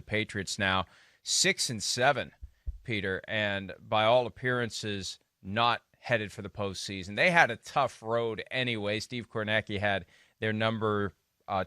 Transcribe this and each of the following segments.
Patriots now 6-7, Peter, and by all appearances, not headed for the postseason. They had a tough road anyway. Steve Kornacki had their number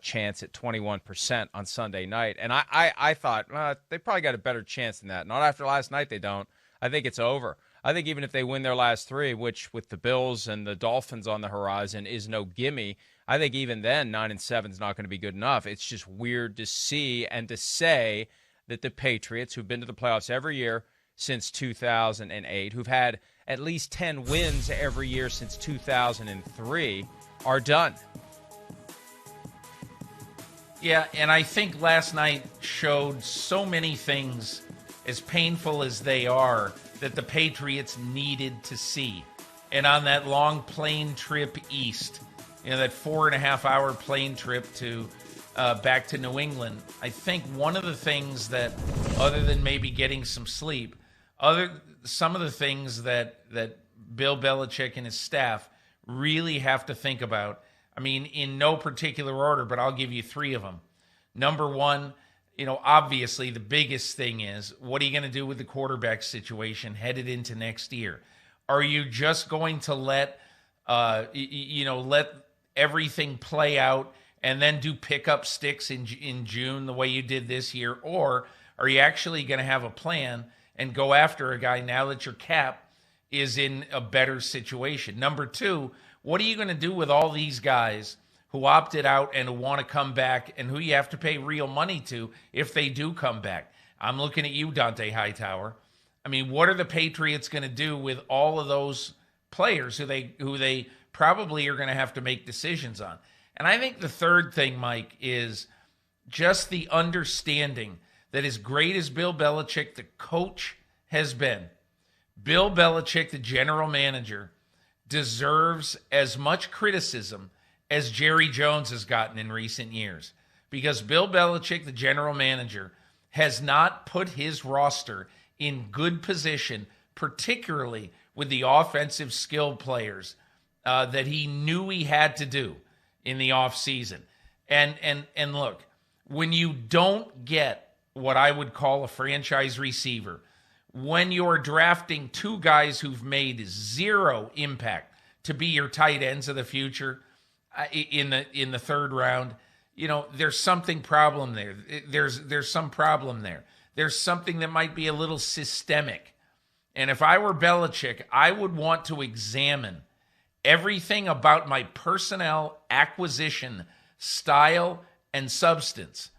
chance at 21% on Sunday night, and I thought they probably got a better chance than that. Not after last night, they don't. I think it's over. I think even if they win their last three, which with the Bills and the Dolphins on the horizon is no gimme, I think even then 9-7 is not going to be good enough. It's just weird to see and to say that the Patriots, who've been to the playoffs every year since 2008, who've had at least 10 wins every year since 2003, are done. Yeah, and I think last night showed so many things, as painful as they are, that the Patriots needed to see. And on that long plane trip east, that 4.5-hour plane trip to back to New England, I think one of the things that, other than maybe getting some sleep, some of the things that Bill Belichick and his staff really have to think about, I mean, in no particular order, but I'll give you three of them. Number one, obviously the biggest thing is, what are you going to do with the quarterback situation headed into next year? Are you just going to let everything play out and then do pickup sticks in June the way you did this year? Or are you actually going to have a plan and go after a guy now that your cap is in a better situation? Number two, what are you going to do with all these guys who opted out and who want to come back and who you have to pay real money to if they do come back? I'm looking at you, Dante Hightower. I mean, what are the Patriots going to do with all of those players who they probably are going to have to make decisions on? And I think the third thing, Mike, is just the understanding that as great as Bill Belichick, the coach, has been, Bill Belichick, the general manager, deserves as much criticism as Jerry Jones has gotten in recent years. Because Bill Belichick, the general manager, has not put his roster in good position, particularly with the offensive skill players that he knew he had to do in the offseason. And look, when you don't get what I would call a franchise receiver, when you're drafting two guys who've made zero impact to be your tight ends of the future in the third round, there's something problem there. There's some problem there. There's something that might be a little systemic. And if I were Belichick, I would want to examine everything about my personnel acquisition style and substance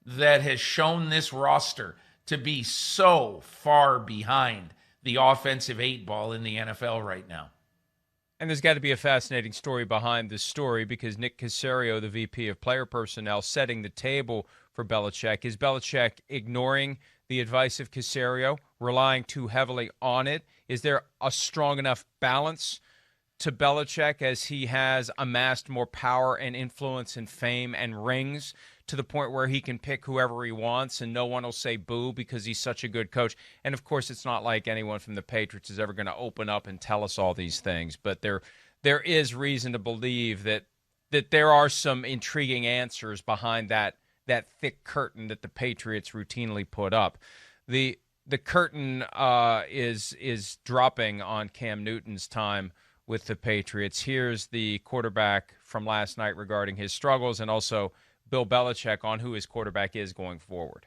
that has shown this roster to be so far behind the offensive eight ball in the NFL right now. And there's got to be a fascinating story behind this story, because Nick Caserio, the VP of Player Personnel, setting the table for Belichick. Is Belichick ignoring the advice of Caserio, relying too heavily on it? Is there a strong enough balance to Belichick as he has amassed more power and influence and fame and rings to the point where he can pick whoever he wants and no one will say boo because he's such a good coach? And, of course, it's not like anyone from the Patriots is ever going to open up and tell us all these things. But there is reason to believe that there are some intriguing answers behind that thick curtain that the Patriots routinely put up. The curtain is dropping on Cam Newton's time with the Patriots. Here's the quarterback from last night regarding his struggles, and also Bill Belichick on who his quarterback is going forward.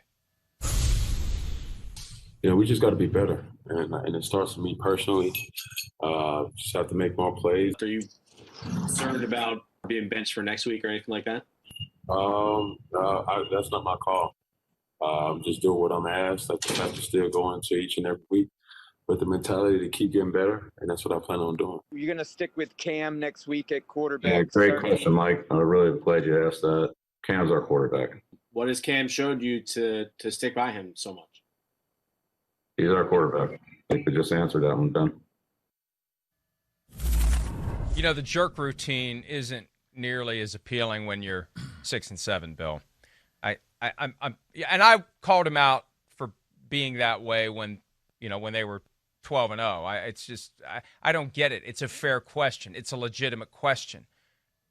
We just got to be better, and it starts with me personally. Just have to make more plays. Are you concerned about being benched for next week or anything like that? That's not my call. Just doing what I'm asked. I just have to still go into each and every week with the mentality to keep getting better, and that's what I plan on doing. You're going to stick with Cam next week at quarterback? Yeah, great question, Mike. I'm really glad you asked that. Cam's our quarterback. What has Cam showed you to stick by him so much? He's our quarterback. I think we just answered that one, done. The jerk routine isn't nearly as appealing when you're 6-7, Bill. I called him out for being that way when they were 12-0. It's just I don't get it. It's a fair question. It's a legitimate question.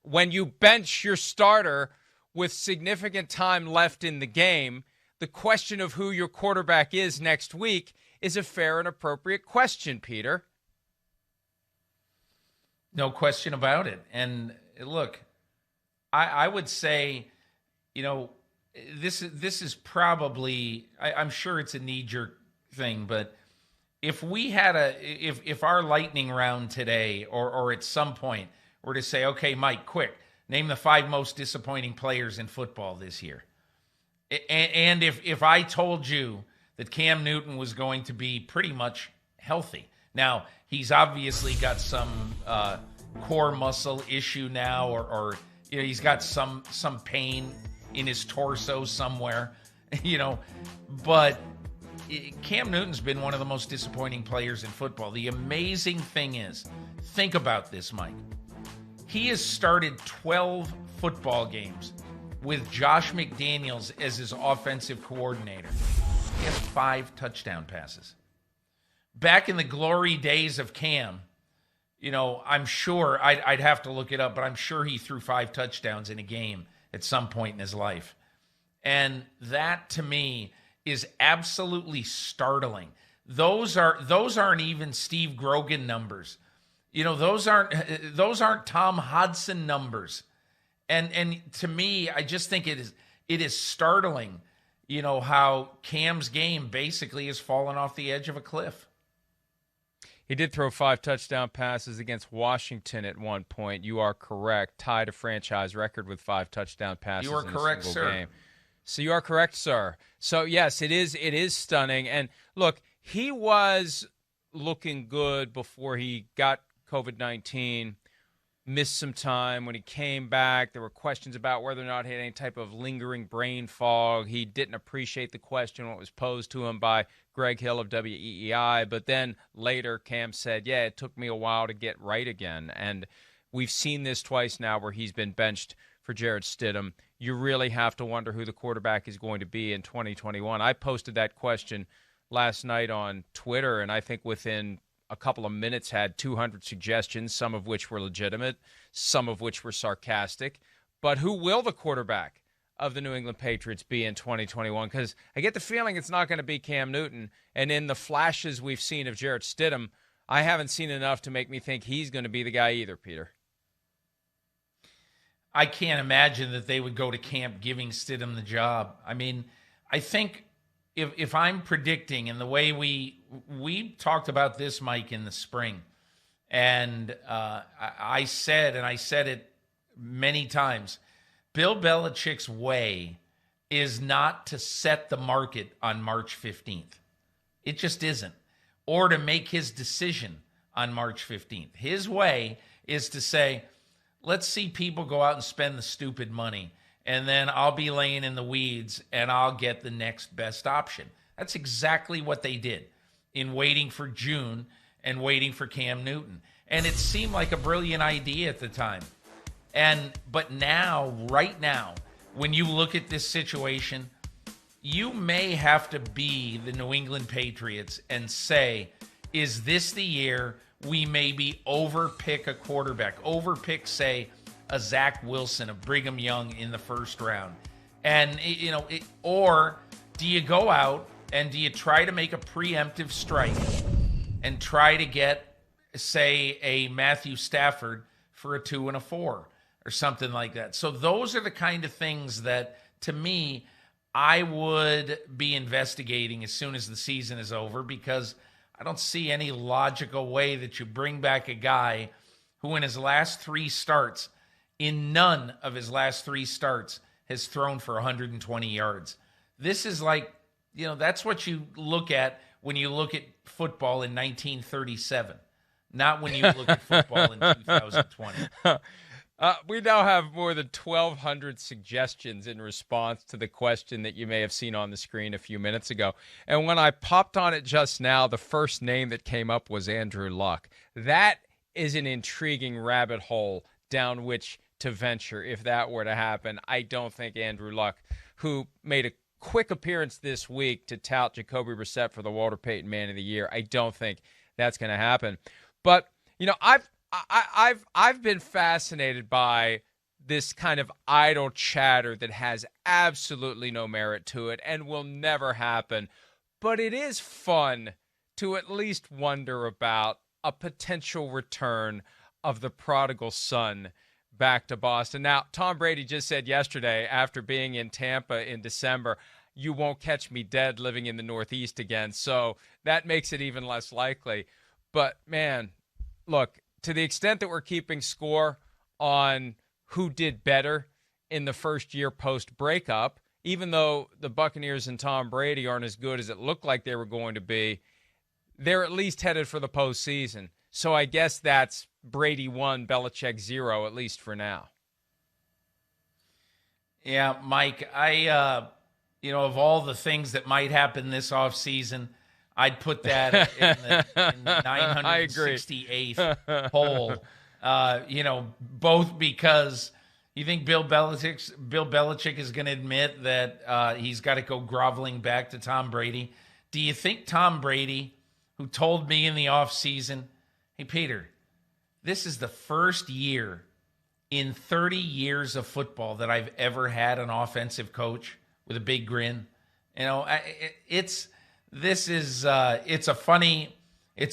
When you bench your starter with significant time left in the game, the question of who your quarterback is next week is a fair and appropriate question, Peter. No question about it. And look, I would say, this is probably, I'm sure it's a knee-jerk thing, but if we had if our lightning round today or at some point were to say, okay, Mike, quick, name the 5 most disappointing players in football this year. And if I told you that Cam Newton was going to be pretty much healthy. Now, he's obviously got some core muscle issue now, or he's got some pain in his torso somewhere, but Cam Newton's been one of the most disappointing players in football. The amazing thing is, think about this, Mike. He has started 12 football games with Josh McDaniels as his offensive coordinator. He has 5 touchdown passes. Back in the glory days of Cam, I'm sure, I'd have to look it up, but I'm sure he threw 5 touchdowns in a game at some point in his life. And that, to me, is absolutely startling. Those aren't even Steve Grogan numbers. Those aren't Tom Hodson numbers. And to me, I just think it is startling, how Cam's game basically has fallen off the edge of a cliff. He did throw 5 touchdown passes against Washington at one point. You are correct. Tied a franchise record with 5 touchdown passes. You are in correct, a single sir. game. So you are correct, sir. So yes, it is stunning. And look, he was looking good before he got COVID-19. Missed some time. When he came back, there were questions about whether or not he had any type of lingering brain fog. He didn't appreciate the question, what was posed to him by Greg Hill of WEEI. But then later, Cam said, yeah, it took me a while to get right again. And we've seen this twice now where he's been benched for Jarrett Stidham. You really have to wonder who the quarterback is going to be in 2021. I posted that question last night on Twitter, and I think within a couple of minutes had 200 suggestions, some of which were legitimate, some of which were sarcastic. But who will the quarterback of the New England Patriots be in 2021? Because I get the feeling it's not going to be Cam Newton. And in the flashes we've seen of Jarrett Stidham, I haven't seen enough to make me think he's going to be the guy either, Peter. I can't imagine that they would go to camp giving Stidham the job. I mean, I think if I'm predicting, and the way we talked about this, Mike, in the spring, and I said it many times, Bill Belichick's way is not to set the market on March 15th. It just isn't. Or to make his decision on March 15th. His way is to say, let's see people go out and spend the stupid money, and then I'll be laying in the weeds and I'll get the next best option. That's exactly what they did in waiting for June and waiting for Cam Newton. And it seemed like a brilliant idea at the time. But now, right now, when you look at this situation, you may have to be the New England Patriots and say, is this the year we maybe overpick a quarterback, overpick, say, a Zach Wilson of Brigham Young in the first round? And, or do you go out and do you try to make a preemptive strike and try to get, say, a Matthew Stafford for a 2 and a 4 or something like that? So those are the kind of things that, to me, I would be investigating as soon as the season is over, because I don't see any logical way that you bring back a guy who in his last 3 starts, in none of his last 3 starts, has thrown for 120 yards. This is like, that's what you look at when you look at football in 1937, not when you look at football in 2020. We now have more than 1,200 suggestions in response to the question that you may have seen on the screen a few minutes ago. And when I popped on it just now, the first name that came up was Andrew Luck. That is an intriguing rabbit hole down which to venture if that were to happen. I don't think Andrew Luck, who made a quick appearance this week to tout Jacoby Brissett for the Walter Payton Man of the Year, I don't think that's going to happen. But, I've been fascinated by this kind of idle chatter that has absolutely no merit to it and will never happen. But it is fun to at least wonder about a potential return of the prodigal son back to Boston. Now, Tom Brady just said yesterday, after being in Tampa in December, you won't catch me dead living in the Northeast again. So that makes it even less likely. But, man, look, to the extent that we're keeping score on who did better in the first year post-breakup, even though the Buccaneers and Tom Brady aren't as good as it looked like they were going to be, they're at least headed for the postseason. So I guess that's Brady 1, Belichick 0, at least for now. Yeah, Mike, of all the things that might happen this offseason, I'd put that in the 968th hole. Both because you think Bill Belichick is going to admit that he's got to go groveling back to Tom Brady. Do you think Tom Brady, who told me in the offseason, hey, Peter, this is the first year in 30 years of football that I've ever had an offensive coach with a big grin. It's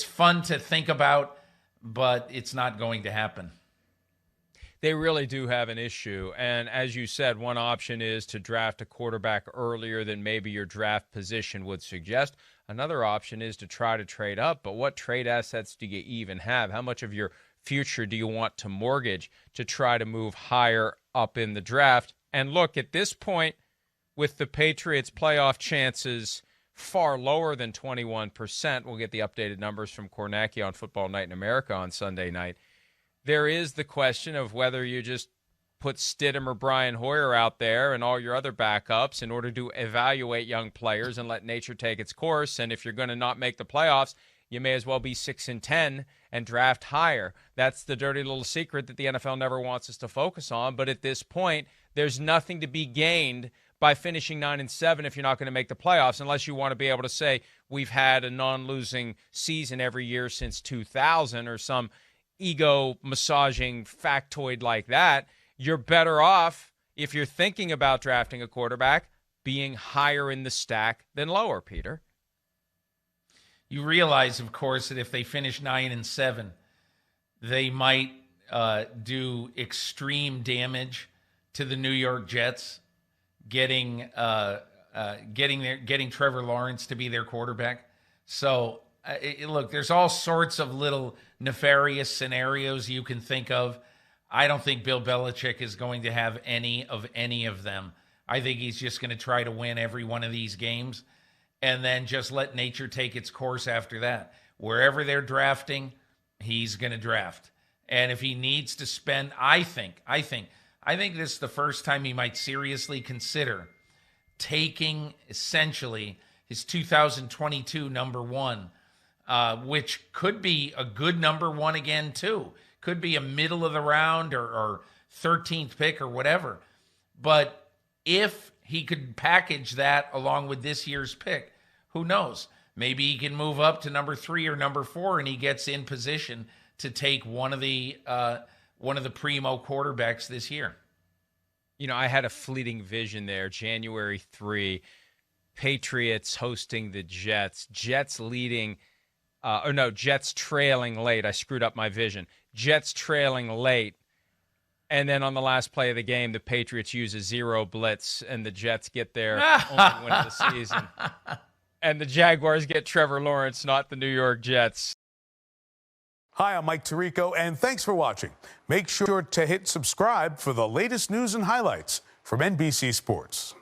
fun to think about, but it's not going to happen. They really do have an issue. And as you said, one option is to draft a quarterback earlier than maybe your draft position would suggest. Another option is to try to trade up. But what trade assets do you even have? How much of your future do you want to mortgage to try to move higher up in the draft? And look, at this point, with the Patriots' playoff chances far lower than 21%, we'll get the updated numbers from Kornacki on Football Night in America on Sunday night. There is the question of whether you just put Stidham or Brian Hoyer out there and all your other backups in order to evaluate young players and let nature take its course. And if you're going to not make the playoffs, you may as well be 6-10 and draft higher. That's the dirty little secret that the NFL never wants us to focus on. But at this point, there's nothing to be gained by finishing 9-7 if you're not going to make the playoffs, unless you want to be able to say we've had a non-losing season every year since 2000 or some ego-massaging factoid like that. You're better off, if you're thinking about drafting a quarterback, being higher in the stack than lower, Peter. You realize, of course, that if they finish 9-7, they might do extreme damage to the New York Jets, getting Trevor Lawrence to be their quarterback. So, look, there's all sorts of little nefarious scenarios you can think of. I don't think Bill Belichick is going to have any of them. I think he's just going to try to win every one of these games and then just let nature take its course after that. Wherever they're drafting, he's going to draft. And if he needs to spend, I think this is the first time he might seriously consider taking essentially his 2022 number one, which could be a good number one again too. Could be a middle of the round or 13th pick or whatever. But if he could package that along with this year's pick, who knows? Maybe he can move up to number 3 or number 4 and he gets in position to take one of the primo quarterbacks this year. You know, I had a fleeting vision there. January 3, Patriots hosting the Jets. Jets trailing late. I screwed up my vision. Jets trailing late. And then on the last play of the game, the Patriots use a zero blitz, and the Jets get their only win of the season. And the Jaguars get Trevor Lawrence, not the New York Jets. Hi, I'm Mike Tirico, and thanks for watching. Make sure to hit subscribe for the latest news and highlights from NBC Sports.